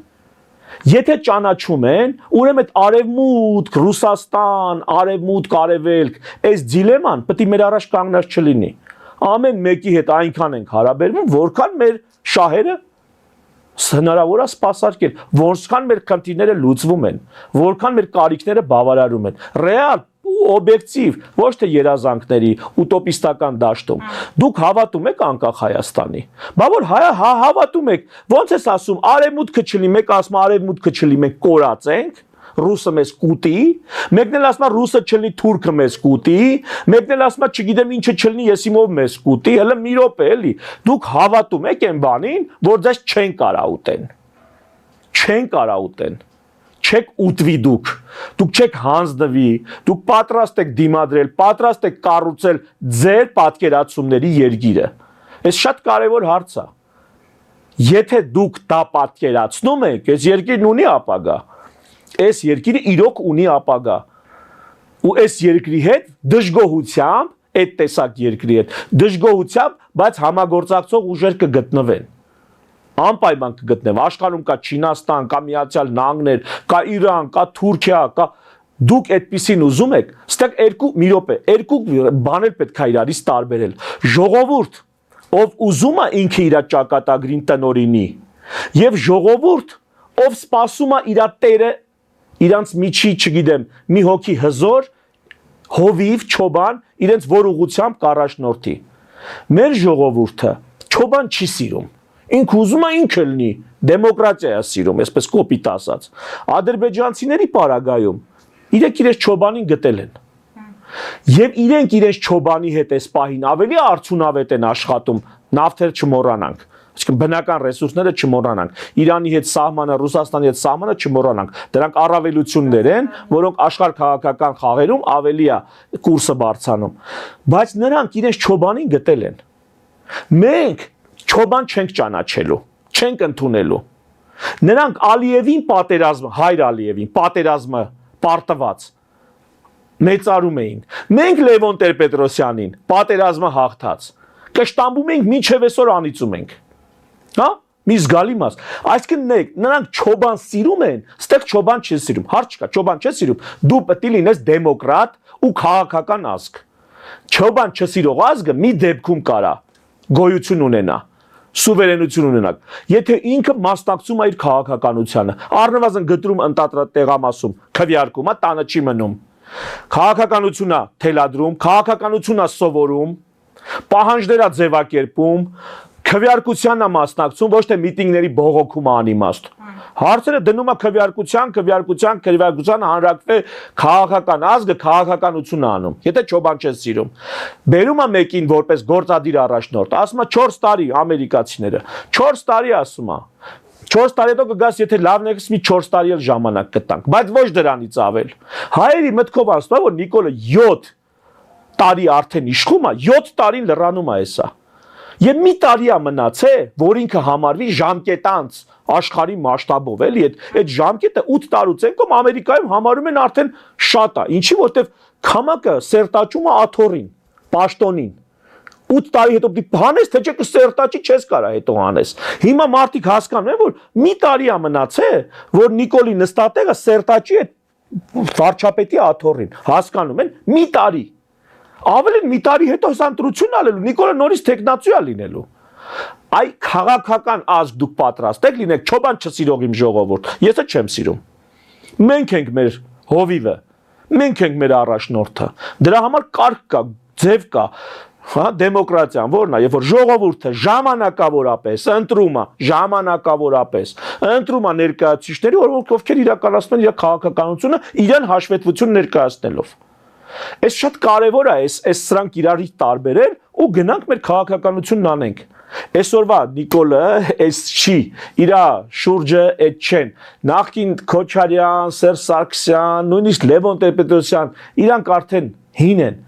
եթե ճանաչում են, ուրեմն այդ արևմուտք, Ռուսաստան, արևմուտք, արևելք, այս դիլեման պետք է մեր առաջ կանգնած չլինի։ Ամեն մեկի հետ այնքան ենք հարաբերվում, որքան մեր շահերը հնարավոր է սպասարկել, որքան մեր քննիները լուծվում են, որքան մեր կարիքները բավարարում են։ Ռեալ օբյեկտիվ, ոչ թե երազանքների ուտոպիստական դաշտում։ Դուք հավատում եք անկախ Հայաստանի։ Բա որ հավատում եք, ո՞նց ես ասում, արևմուտքը չլինի, մեկ ասում արևմուտքը չլինի, մենք կորացենք, ռուսը մեզ կուտի, մեկն էլ ասում ռուսը չլինի, թուրքը մեզ կուտի, մեկն էլ ասում չգիտեմ ինչը չլինի, ես իմով մեզ կուտի, հələ մի րոպե էլի։ Դուք հավատում եք այն բանին, որ ձեզ չեն կարա ուտեն։ Չեն կարա ուտեն։ Չեք ուտվի դուք չեք հանձնվի, դուք պատրաստ եք դիմադրել, պատրաստ եք կառուցել ձեր պատկերացումների երկիրը։ Այս շատ կարևոր հարց է։ Եթե դուք դա պատկերացնում եք, այս երկիրն ունի ապագա։ Այս երկիրը իրոք ունի ապագա։ Ու այս երկրի հետ դժգոհությամբ, այդ տեսակ երկրի հետ դժգոհությամբ, բայց համագործակցող ուժեր կգտնվեն։ Անպայման կգտնվեն։ Աշխարհում կա Չինաստան, կա Միացյալ Նահանգներ, կա Իրան, կա Թուրքիա, կա դուք այդպեսին ուզում եք, ստեղ մի րոպե, երկու բաներ պետք է իրարից տարբերել։ Ժողովուրդ, ով ուզում է ինքը իր ճակատագրին տնօրինի, եւ ժողովուրդ, ով սպասում է իր տերը, իրանց միջի, չգիտեմ, մի հոգի հզոր, հովիվ, չոբան, իրենց որ ուղությամբ կառաջնորդի։ Մեր ժողովուրդը չոբան չի սիրում։ Ինքը ուզում է ինքը լինի, դեմոկրատիա է սիրում, այսպես կոպիտ ասած։ Ադրբեջանցիների պարագայում իրենք չոբանին գտել են։ Եվ իրենց չոբանի հետ այս պահին ավելի արդյունավետ են աշխատում, նավթեր չմոռանանք, այսինքն բնական ռեսուրսները չմոռանանք, Իրանի հետ սահմանը, Ռուսաստանի հետ սահմանը չմոռանանք, դրանք առավելություններ են, որոնք աշխարհ քաղաքական խաղերում ավելի է կուրսը բարձրանում, բայց նրանք իրենց չոբանին գտել են։ Մենք չոբան չենք ճանաչելու, չենք ընդունելու։ Նրանք Ալիևին պատերազմը, Հայր Ալիևին պատերազմը պարտված մեծարում էին։ Մենք Լևոն Տեր-Պետրոսյանին պատերազմը հաղթած կշտամբում ենք մինչև այսօր անիծում ենք։ Հա? Մի զգալի մաս։ Այսինքն նրանք չոբան սիրում են, ստեղ չոբան չեն սիրում։ Հարց չկա, չոբան չես սիրում։ Դու պետք է լինես դեմոկրատ ու քաղաքական ազգ։ Չոբան չսիրող ազգը մի դեպքում կարա գոյություն ունենա, սուվերենություն ունենա։ Եթե ինքը մասնակցում է իր քաղաքականությանը, առնվազն գտրում տեղամասում, քվեարկում, տանը չի մնում։ Քաղաքականությունն է թելադրում, քաղաքականությունն է սովորում, պահանջներ է ձևակերպում, քվեարկությանն է մասնակցում, ոչ թե միտինգների բողոքում անիմաստ։ Հարցերը դնում է քվեարկության հանրակրվե քաղաքական ազգը քաղաքականություն է անում։ Եթե չոբան չես սիրում, բերում է մեկին որպես գործադիր առաջնորդ, ասում է 4 տարի ամերիկացիները, 4 տարի ասում է։ 4 տարի հետո կգաս, եթե լավն եք, մի 4 տարի էլ ժամանակ կտանք, բայց ոչ դրանից ավել։ Հայերի մտքով ասում է, որ Նիկոլը 7 տարի արդեն իշխում է, 7 տարին լռանում է հեսա։ Եվ մի տարի է մնացել, որ ինքը համարվի ժամկետանց աշխարհի մասշտաբով, էլի այդ ժամկետը 8 տարուց ենքում Ամերիկայում համարում են արդեն շատ է, ինչի որտեվ քամակը սերտաճում է աթոռին, պաշտոնին։ 8 տարի հետո դի հանես, թե չէ կսերտաճի չես կարա հետո հանես։ Հիմա մարդիկ հասկանում են, որ մի տարի է մնացել, որ Նիկոլի նստատեղը սերտաճի է վարչապետի աթոռին, հասկանում են մի տարի։ Ավելին մի տարի հետո սանտրություն ալելու, Նիկոլը նորից տեխնացու է լինելու։ Այ քաղաքական ազգ դուք պատրաստ եք լինեք, չոբան չսիրող իմ ժողովուրդ, ես չեմ սիրում։ Մենք ենք մեր հովիվը, մենք ենք մեր առաջնորդը։ Դրա համար կարգ կա, ձև կա, հա, դեմոկրատիան, որն է, երբ որ ժողովուրդը ժամանակավորապես ընտրում է, ժամանակավորապես ընտրում է ներկայացուցիչների, ովքեր իրականացնում են իր քաղաքականությունը իրեն հաշվետվություն ներկայացնելով։ Այս շատ կարևոր է, այս սրանք իրարից տարբերել ու գնանք մեր քաղաքականությունն անենք։ Այսօրվա Նիկոլը այս չի, իր շուրջը այդ չեն։ Նախկին Քոչարյան, Սերժ Սարգսյան, նույնիսկ Լևոն Տեր-Պետրոսյան, իրանք արդեն հին են։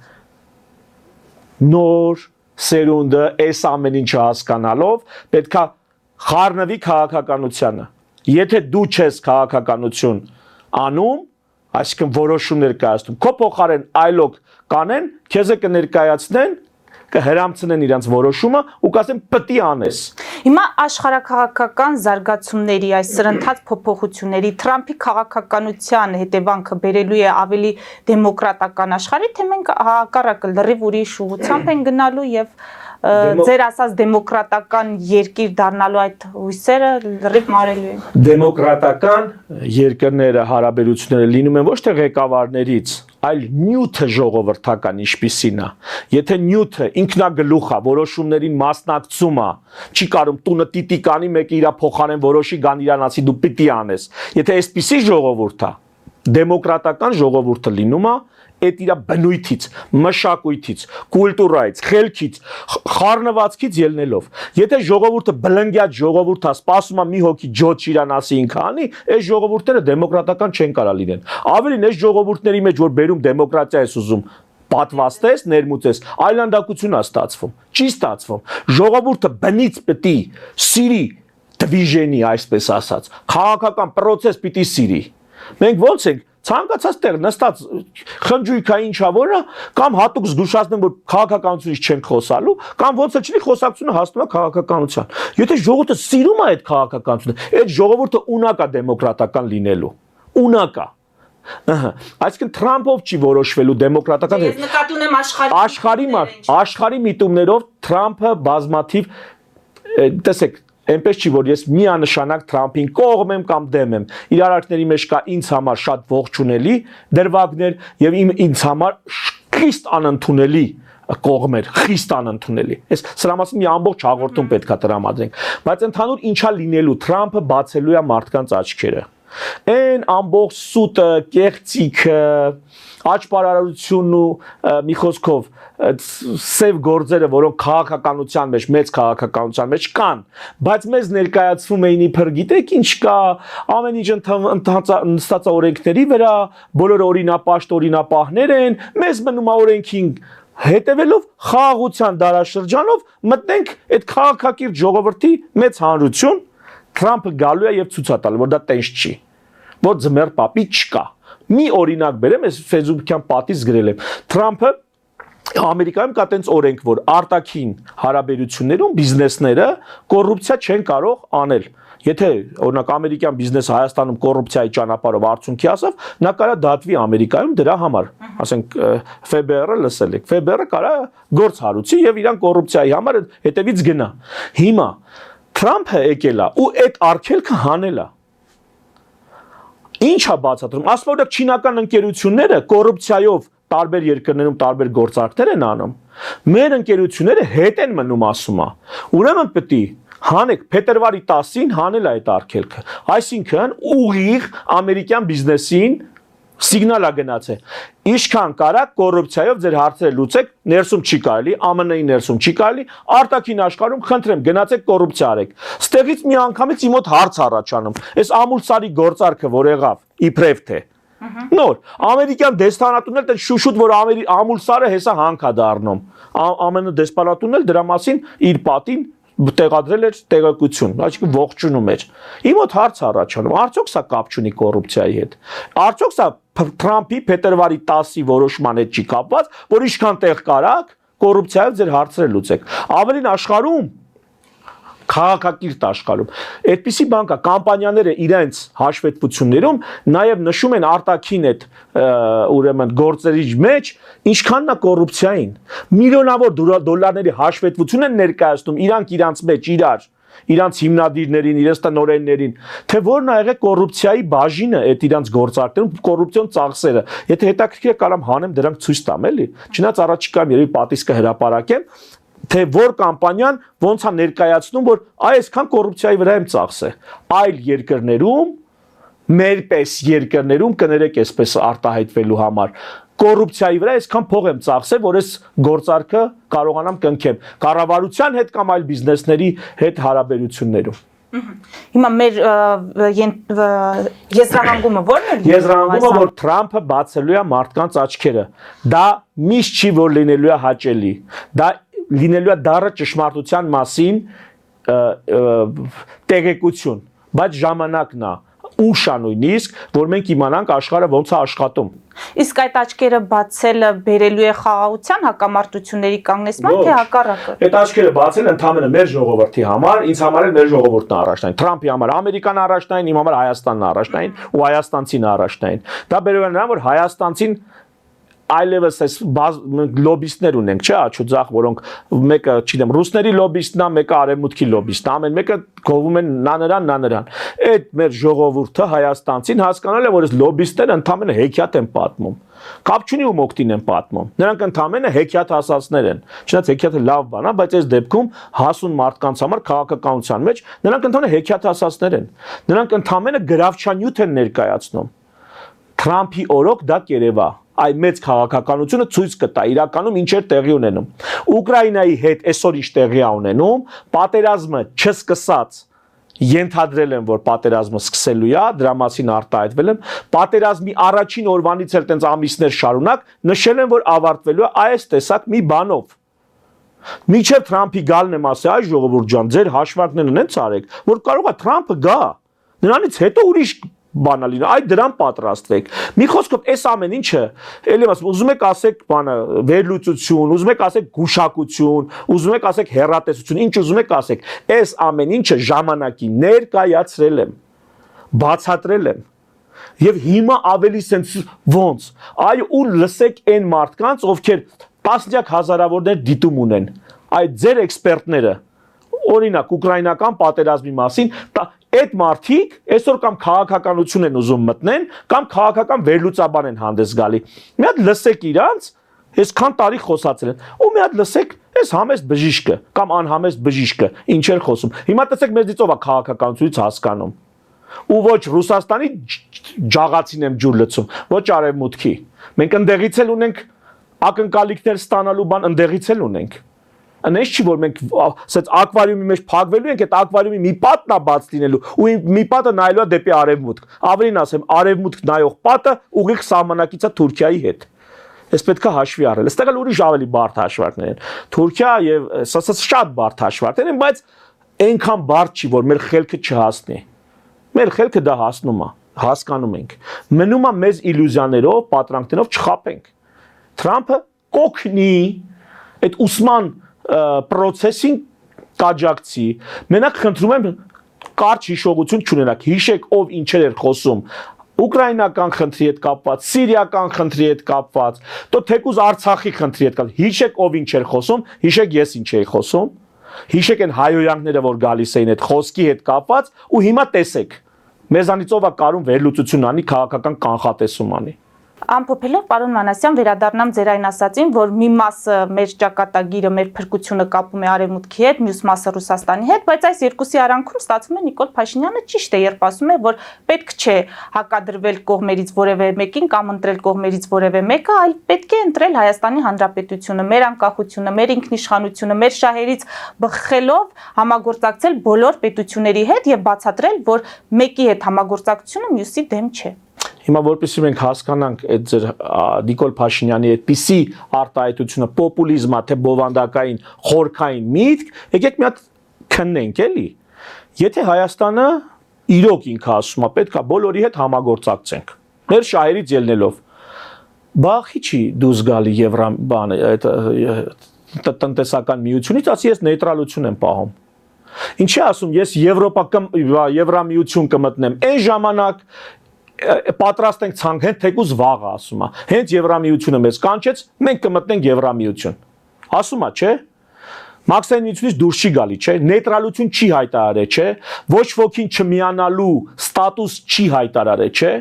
Նոր սերունդը այս ամեն ինչը հասկանալով պետքա խառնվի քաղաքականությանը։ Եթե դու չես քաղաքականություն անում, այսինքն որոշումներ կայացնում, քո փոխարեն այլոք կանեն, քեզ կներկայացնեն, կհրամցնեն իրենց որոշումը ու կասեն պտի անես։ Հիմա աշխարհակաղակական զարգացումների այս սրընթաց փոփոխությունների Թրամփի քաղաքականության հետևանքը բերելու է ավելի դեմոկրատական աշխարհի, թե մենք հակառակը լրիվ ուրիշ ուղղությամբ են գնալու եւ ձեր ասած դեմոկրատական երկիր դառնալու այդ հույսերը լրիվ մարելու են։ Դեմոկրատական երկրները հարաբերությունները լինում են ոչ թե ղեկավարներից, այլ նյութը ժողովրդական ինչպիսին է։ Եթե նյութը ինքնագլուխ է, որոշումներին մասնակցում է, չի կարում տունը տիտիկանի մեկը իր փոխարեն որոշի գան իրանացի դու պիտի անես։ Եթե այսպիսի ժողովուրդ է, դեմոկրատական ժողովուրդը լինում է այդ իր բնույթից, մշակույթից, կուլտուրայից, խելքից, խառնվածքից ելնելով։ Եթե ժողովուրդը բլնգյաց ժողովուրդ է, սպասում է մի հոգի ջոջ իրան ասի ինքը անի, այս ժողովուրդները դեմոկրատական չեն կարա լինեն։ Ավելին այս ժողովուրդների մեջ որ բերում դեմոկրատիա ես ուզում, պատվաստես, ներմուծես, այլանդակություն է ստացվում, չի ստացվում։ Ժողովուրդը բնից պիտի սիրի դվիժենի, այսպես ասած, քաղաքական process պիտի սիրի։ Մենք ոնց ենք ցանկացած տեղ նստած խնջույքա ինչա որը կամ հատուկ զգուշացնեմ որ քաղաքականությունից չեն խոսալու կամ ոնց էլ չի խոսակցությունը հասնում է քաղաքականության։ Եթե ժողովուրդը սիրում է այդ քաղաքականությունը, այդ ժողովուրդը ունակ է դեմոկրատական լինելու։ Ունակ է։ Այսինքն Թրամփով չի որոշվելու դեմոկրատական Ես նկատի ունեմ աշխարհի միտումներով Թրամփը բազմաթիվ տեսեք այնպես չի որ ես միանշանակ Թրամփին կողմ եմ կամ դեմ եմ իր արարքների մեջ կա ինձ համար շատ ողջունելի դրվագներ եւ ինձ համար խիստ անընդունելի կողմեր խիստ անընդունելի այս սրա մասին մի ամբողջ հաղորդում պետքա տրամադրենք բայց ընդհանուր ինչա լինելու Թրամփը բացելու է մարդկանց աչքերը Այն ամբողջ սուտը, կեղծիքը, աճպարարությունն ու մի խոսքով սև գործերը, որոնք քաղաքականության մեջ, մեծ քաղաքականության մեջ կան, բայց մեզ ներկայացվում էին իբր գիտեք ինչ կա, ամեն ինչ նստած օրենքների վրա, բոլորը օրինապաշտ-օրինապահներ են, մեզ մնում է օրենքին հետևելով խաղաղության դարաշրջանով մտնենք այդ քաղաքակիրթ ժողովրդի մեծ հանրություն Թրամփը գալու է եւ ցույց տալու որ դա տենց չի որ ձմեռ պապի չկա մի օրինակ բերեմ ես Facebook-յան պատից գրել եմ Թրամփը Ամերիկայում կա տենց օրենք որ արտաքին հարաբերություններում բիզնեսները կոռուպցիա չեն կարող անել Եթե օրինակ ամերիկյան բիզնեսը Հայաստանում կոռուպցիայի ճանապարհով արդյունքի ասավ, նա կարա դատվի Ամերիկայում դրա համար։ Ասենք ՖԲՌ-ը լսել եք, ՖԲՌ-ը կարա գործ հարուցի եւ իրան կոռուպցիայի համար հետևից գնա։ Հիմա Թրամփը եկել է ու այդ արգելքը հանել է։ Ինչ է բացատրում։ Ասում օրինակ չինական ընկերությունները կոռուպցիայով տարբեր երկրներում տարբեր գործարքներ են անում։ Մեր ընկերությունները հետ են մնում ասում է։ Ուրեմն պետք է հանեք փետրվարի 10-ին հանել այդ արգելքը։ Այսինքն ուղիղ ամերիկյան բիզնեսին սիգնալ է գնացել։ Ինչքան կարա կոռուպցիայով ձեր հարցերը լուծեք, ներսում չի կարելի, ԱՄՆ-ի ներսում չի կարելի, արտաքին աշխարհում խնդրեմ գնացեք կոռուպցիա արեք։ Ստեղից մի անգամից իմոտ հարց առաջանում։ Այս ամուլսարի գործարքը որ եղավ, իբրև թե Նոր ամերիկյան դեսպանատունն էլ շուշուտ որ ամուլսարը հեսա հանք է դառնում։ ԱՄՆ դեսպանատունն էլ դրա մասին իր պատին տեղադրել էր տեղեկություն, այսինքն ողջունում էր։ Իմոտ հարց առաջանում, արդյոք սա կապ չունի կոռուպցիայի հետ։ Արդյոք սա Թրամփի փետրվարի 10-ի որոշման հետ չի կապված, որ ինչքան տեղ կարաք կոռուպցիայով ձեր հարցերը լուծեք։ Ավելին աշխարհում քաղաքակիրթ աշխարհում այդպիսի բան կա կամպանիաները իրենց հաշվետվություններում նաև նշում են արտաքին այդ ուրեմն գործերի մեջ ինչքանն է կոռուպցիային միլիոնավոր դոլարների հաշվետվություն են ներկայացնում իրանց մեջ իրանց հիմնադիրներին, իրենց տնօրեններին, թե որն է եղել կոռուպցիայի բաժինը այդ իրանց գործարքներում, կոռուպցիոն ծախսերը։ Եթե հետաքրքիր է կարամ հանեմ դրանք ցույց տամ էլի։ Չնայած առաջիկայում երևի պատիսկը հրապարակեմ, թե որ կամպանիան ոնց է ներկայացնում, որ այսքան կոռուպցիայի վրա եմ ծախսել։ Այլ երկրներում, մերպես երկրներում կներեք այսպես արտահայտվելու համար կոռուպցիայի վրա այսքան փող եմ ծախսել, որ այս գործարքը կարողանամ կնքեմ կառավարության հետ կամ այլ բիզնեսների հետ հարաբերություններում։ Հիմա մեր եզրահանգումը ո՞րն է։ Եզրահանգումը որ Թրամփը բացելու է մարդկանց աչքերը։ Դա միշտ չի որ լինելու է հաճելի։ Դա լինելու է դառը ճշմարտության մասին տեղեկություն, բայց ժամանակն է ուշ է նույնիսկ, որ մենք իմանանք աշխարհը ոնց է աշխատում։ Իսկ այդ աչքերը բացելը բերելու է խաղաղության հակամարտությունների կանգնեցման թե հակառակը։ Այդ աչքերը բացել ընդհանրապես մեր ժողովրդի համար, ինձ համար էլ մեր ժողովուրդն առաջնային։ Թրամփի համար Ամերիկան առաջնային, իմ համար Հայաստանն առաջնային ու հայաստանցին առաջնային։ Դա բերում է նրան, որ հայաստանցին այլևս այս լոբիստներ ունենք, չէ՞, աչուձախ, որոնք մեկը, չգիտեմ, ռուսների լոբիստն է, մեկը արևմուտքի լոբիստն է, ամեն մեկը գովում են նա նրան։ Այդ մեր ժողովուրդը հայաստանցին հասկանալ է, որ այս լոբիստները ընդհանրապես հեքիաթ են պատմում։ Կապ չունի ում օգտին են պատմում։ Նրանք ընդհանրապես հեքիաթ ասածներ են։ Չնայած հեքիաթը լավ բան է, բայց այս դեպքում հասուն մարդկանց համար քաղաքականության մեջ նրանք ընդհանրապես հեքիաթ ասածներ են։ Նրանք ընդհանրապես գրավչանյութ են ներկայացնում։ Թրամփի օրոք դա կերևա այ մեծ քաղաքականությունը ցույց կտա իրականում ինչեր տեղի ունենում։ Ուկրաինայի հետ այսօր ինչ տեղի է ունենում, պատերազմը չսկսած ենթադրել են, որ պատերազմը սկսելու է, դրա մասին արտահայտվել են, պատերազմի առաջին օրվանից էլ տենց ամիսներ շարունակ նշել են, որ ավարտվելու է այս տեսակ մի բանով։ Մինչև Թրամփի գալն եմ ասել, այ ժողովուրդ ջան, ձեր հաշվարկներն են ցարեք, որ կարող է Թրամփը գա։ Նրանից հետո ուրիշ բանալին, այդ դրան պատրաստվեք։ Մի խոսքով այս ամեն ինչը, ելի ասում, ուզում եք ասեք բանը վերլուծություն, ուզում եք ասեք գուշակություն, ուզում եք ասեք հեռատեսություն, ինչ ուզում եք ասեք, այս ամեն ինչը ժամանակի ներկայացրել եմ, բացատրել եմ։ Եվ հիմա ավելի sense ոնց։ Այ ու լսեք այն մարդկանց, ովքեր տասնյակ հազարավորներ դիտում ունեն։ Այդ ձեր էքսպերտները, օրինակ ուկրաինական պատերազմի մասին, այդ մարդիկ այսօր կամ քաղաքականություն են ուզում մտնեն, կամ քաղաքական վերլուծաբան են հանդես գալի։ Մի հատ լսեք իրանց, այսքան տարի խոսացել են, ու մի հատ լսեք այս համեստ բժիշկը կամ անհամեստ բժիշկը ինչեր խոսում։ Հիմա տեսեք մեզ դիցով է քաղաքականությունից հասկանում։ Ու ոչ Ռուսաստանի ջաղացին եմ ջուր լցում, ոչ արևմուտքի։ Մենք ընդեղից էլ ունենք ակնկալիքներ ստանալու բան, ընդեղից էլ ունենք։ Այնպես չի որ մենք ասած ակվարիումի մեջ փակվելու ենք, այդ ակվարիումի մի պատն է բաց լինելու ու մի պատը նայելու է դեպի արևմուտք։ Ավելին ասեմ, արևմուտք նայող պատը ուղիղ սահմանակից է Թուրքիայի հետ։ Այս պետք է հաշվի առնել։ Այստեղ էլ ուրիշ ավելի բարդ հաշվարկներ են։ Թուրքիա եւ ասած շատ բարդ հաշվարկներ են, բայց այնքան բարդ չի, որ մեր խելքը չհասնի։ Մեր խելքը դա հասնում է, հասկանում ենք։ Մնում է մեզ իլյուզիաներով, պատրանքներով չխապենք։ Թրամփը կօգնի այդ ուսման process-ին կաջակցի։ Մենակ խնդրում եմ կարճ հիշողություն չունենաք։ Հիշեք ով ինչեր էր խոսում ուկրաինական խնդրի հետ կապված, սիրիական խնդրի հետ կապված, то թեկուզ Արցախի խնդրի հետ կապված։ Հիշեք ով ինչ էր խոսում, հիշեք ես ինչ էի խոսում։ Հիշեք այն հայոյանքները, որ գալիս էին այդ խոսքի հետ կապված, ու հիմա տեսեք։ Մեզանից ով է կարում վերլուծություն անի, քաղաքական կանխատեսում անի։ Ամփոփելով, պարոն Մանասյան, վերադառնամ ձեր այն ասածին, որ մի մասը մեր ճակատագիրը, մեր փրկությունը կապում է Արևմուտքի հետ, մյուս մասը Ռուսաստանի հետ, բայց այս երկուսի արանքում ստացվում է Նիկոլ Փաշինյանը ճիշտ է, երբ ասում է, որ պետք չէ հակադրվել կողմերից որևէ մեկին կամ ընտրել կողմերից որևէ մեկը, այլ պետք է ընտրել Հայաստանի Հանրապետությունը, մեր անկախությունը, մեր ինքնիշխանությունը, մեր շահերից բխելով համագործակցել բոլոր պետությունների հետ եւ բացատրել, որ մեկի հետ համագործակցությունը մյուսի դեմ չէ։ Հիմա որպեսզի մենք հասկանանք այդ ձեր Նիկոլ Փաշինյանի այդպիսի արտահայտությունը պոպուլիզմա թե բովանդակային խորքային միտք, եկեք մի հատ քննենք էլի։ Եթե Հայաստանը իրոք ինքը ասում է, պետք է բոլորի հետ համագործակցենք, մեր շահերից ելնելով, բախի չի դուրս գալի Եվրոպան այդ տնտեսական միությունից, ասի ես նեյտրալություն եմ պահում։ Ինչի ասում, ես Եվրամիություն կմտնեմ, այն ժամանակ պատրաստ ենք ցանկ հենց թեկուզ վաղը ասում է հենց Եվրամիությունը մեզ կանչեց մենք կմտնենք Եվրամիություն ասում է չէ Մաքսային միությունից դուրս չի գալի չէ նեյտրալություն չի հայտարարել չէ ոչ ոքին չմիանալու ստատուս չի հայտարարել չէ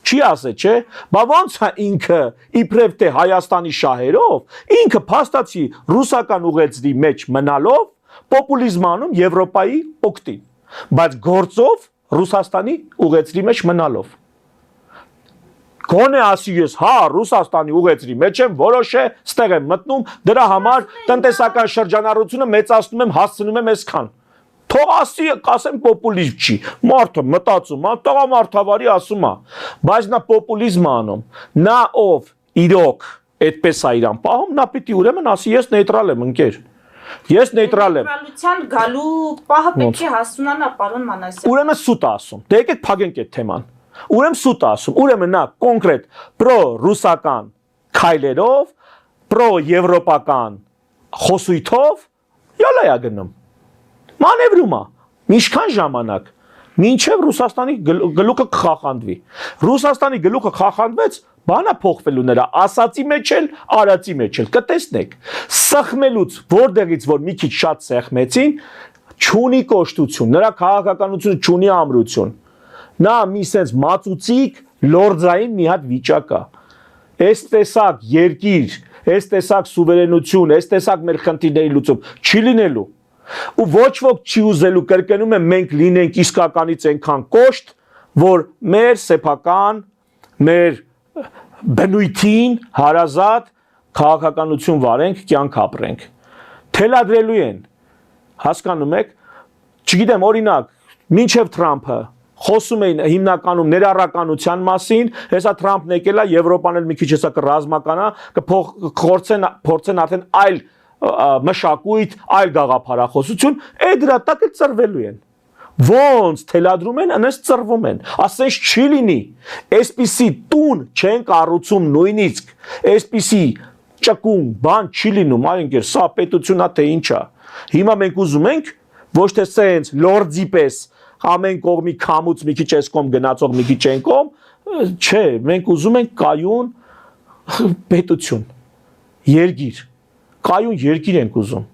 չի ասել չէ բա ոնց է ինքը իբրև թե Հայաստանի շահերով ինքը փաստացի ռուսական ուղեցրի մեջ մնալով պոպուլիզմ անում Եվրոպայի օգտին բայց գործով Ռուսաստանի ուղեցրի մեջ մնալով Գոնե ասի ես, հա, Ռուսաստանի ուղեցրի մեջ եմ, որոշ է, ստեղ եմ մտնում, դրա համար տնտեսական շրջանառությունը մեծացնում եմ, հասցնում եմ այսքան։ Թող ասի, կասեմ պոպուլիզմ չի։ Մարդը մտածում է, տղամարդավարի ասում է, բայց նա պոպուլիզմ է անում։ Նա ով իրոք այդպես է իրան պահում, նա պիտի ուրեմն ասի, ես նեյտրալ եմ, ընկեր։ Ես նեյտրալ եմ։ Նեյտրալության գալու պահը պետք է հասունանա, պարոն Մանասյան։ Ուրեմն սուտ է ասում։ Դե եկեք փակենք այդ թեման։ Ուրեմն սուտ ասում, ուրեմն նա կոնկրետ պրո-ռուսական քայլերով, պրո-եվրոպական խոսույթով յալա է գնում։ Մանևրում է, ինչքան ժամանակ, մինչև Ռուսաստանի գլուխը կխախանդվի։ Ռուսաստանի գլուխը խախանդվեց, բանա փոխվելու նրա ասացի մեջ էլ, արածի մեջ էլ, կտեսնեք։ Սխմելուց, որտեղից որ մի քիչ շատ սեղմեցին, չունի կոշտություն, նրա քաղաքականությունը չունի ամրություն։ Նա մի sense մածուցիկ լորձային մի հատ վիճակ է։ Այս տեսակ երկիր, այս տեսակ սուվերենություն, այս տեսակ մեր խնդիրների լուծում չի լինելու։ Ու ոչ ոք չի ուզելու կրկնում եմ մենք լինենք իսկականից այնքան կոշտ, որ մեր սեփական, մեր բնույթին հարազատ քաղաքականություն վարենք, կյանք ապրենք։ Թելադրելու են։ Հասկանում եք, չգիտեմ, օրինակ, մինչև Թրամփը խոսում էին հիմնականում ներառականության մասին, հեսա Թրամփն եկել է Եվրոպան էլ մի քիչ հեսա կռազմականա, կփորձեն արդեն այլ մշակույթ, այլ գաղափարախոսություն, այդ դրա տակ էլ ծրվելու են։ Ոնց թելադրում են, այնպես ծրվում են։ Ասես չի լինի։ Այսպիսի տուն չեն կառուցում նույնիսկ, այսպիսի ճկուն բան չի լինում, այ ընկեր, սա պետությունա թե ինչա։ Հիմա մենք ուզում ենք ոչ թե սենց լորդի պես ամեն կողմի քամուց մի քիչ այս կողմ գնացող մի քիչ այն կողմ, չէ, մենք ուզում ենք կայուն պետություն, երկիր, կայուն երկիր ենք ուզում։